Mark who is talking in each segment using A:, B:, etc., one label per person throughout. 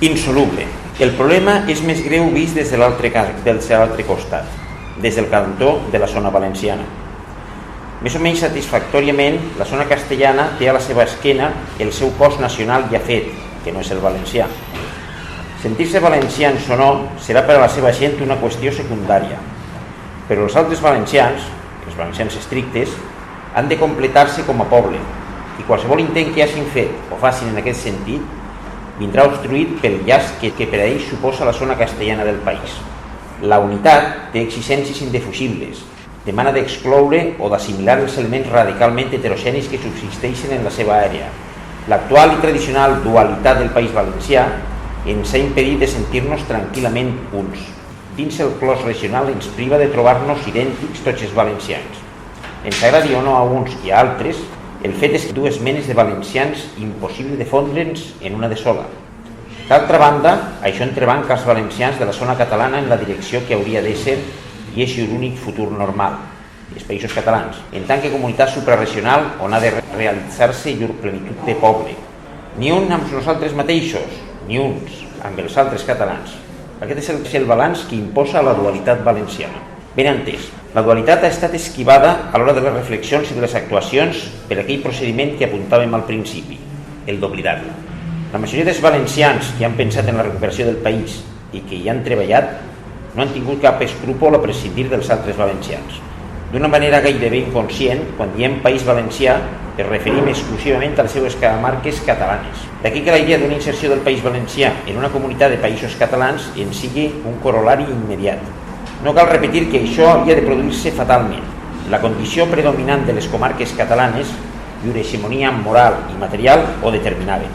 A: Insoluble. El problema és més greu vist des de l'altre costat, des del cantó de la zona valenciana. Més o menys satisfactòriament, la zona castellana té a la seva esquena el seu cos nacional ja fet, que no és el valencià. Sentir-se valencians o no serà per a la seva gent una qüestió secundària, però els altres valencians, els valencians estrictes, han de completar-se com a poble, i qualsevol intent que hagin fet o facin en aquest sentit vindrà obstruït pel llast que per a ells suposa la zona castellana del país. La unitat té exigències indefugibles, demana d'excloure o d'assimilar els elements radicalment heterogenis que subsisteixen en la seva àrea. L'actual i tradicional dualitat del País Valencià ens ha impedit de sentir-nos tranquil·lament uns. Dins el clos regional ens priva de trobar-nos idèntics tots els valencians. Ens agradi o no a uns i a altres, el fet és que dues menes de valencians impossible de fondre'ns en una de sola. D'altra banda, això entrebanca els valencians de la zona catalana en la direcció que hauria d'ésser i és l'únic futur normal, els països catalans, en tant que comunitat suprarregional on ha de realitzar-se llur plenitud de poble. Ni un amb nosaltres mateixos, ni uns amb els altres catalans. Aquest és el balanç que imposa la dualitat valenciana. Ben entès, la dualitat ha estat esquivada a l'hora de les reflexions i de les actuacions per aquell procediment que apuntàvem al principi, el d'oblidar-la. La majoria dels valencians que han pensat en la recuperació del país i que hi han treballat no han tingut cap escrúpol a prescindir dels altres valencians. D'una manera gairebé inconscient, quan diem País Valencià, ens referim exclusivament a les seues comarques catalanes. D'aquí que la idea d'una inserció del País Valencià en una comunitat de països catalans en sigui un corolari immediat. No cal repetir que això havia de produir-se fatalment. La condició predominant de les comarques catalanes, llur hegemonia moral i material, ho determinaven.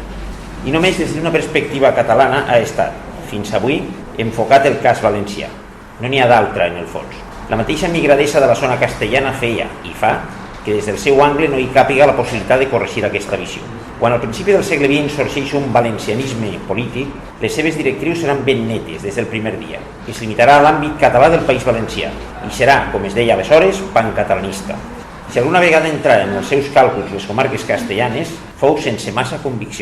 A: I només des d'una perspectiva catalana ha estat, fins avui, enfocat el cas valencià. No n'hi ha d'altra, en el fons. La mateixa migradesa de la zona castellana feia, i fa, que des del seu angle no hi càpiga la possibilitat de corregir aquesta visió. Quan al principi del segle XX sorgeix un valencianisme polític, les seves directrius seran ben netes des del primer dia, i es limitarà a l'àmbit català del País Valencià, i serà, com es deia aleshores, pancatalanista. Si alguna vegada entraren en els seus càlculs les comarques castellanes, fou sense massa convicció.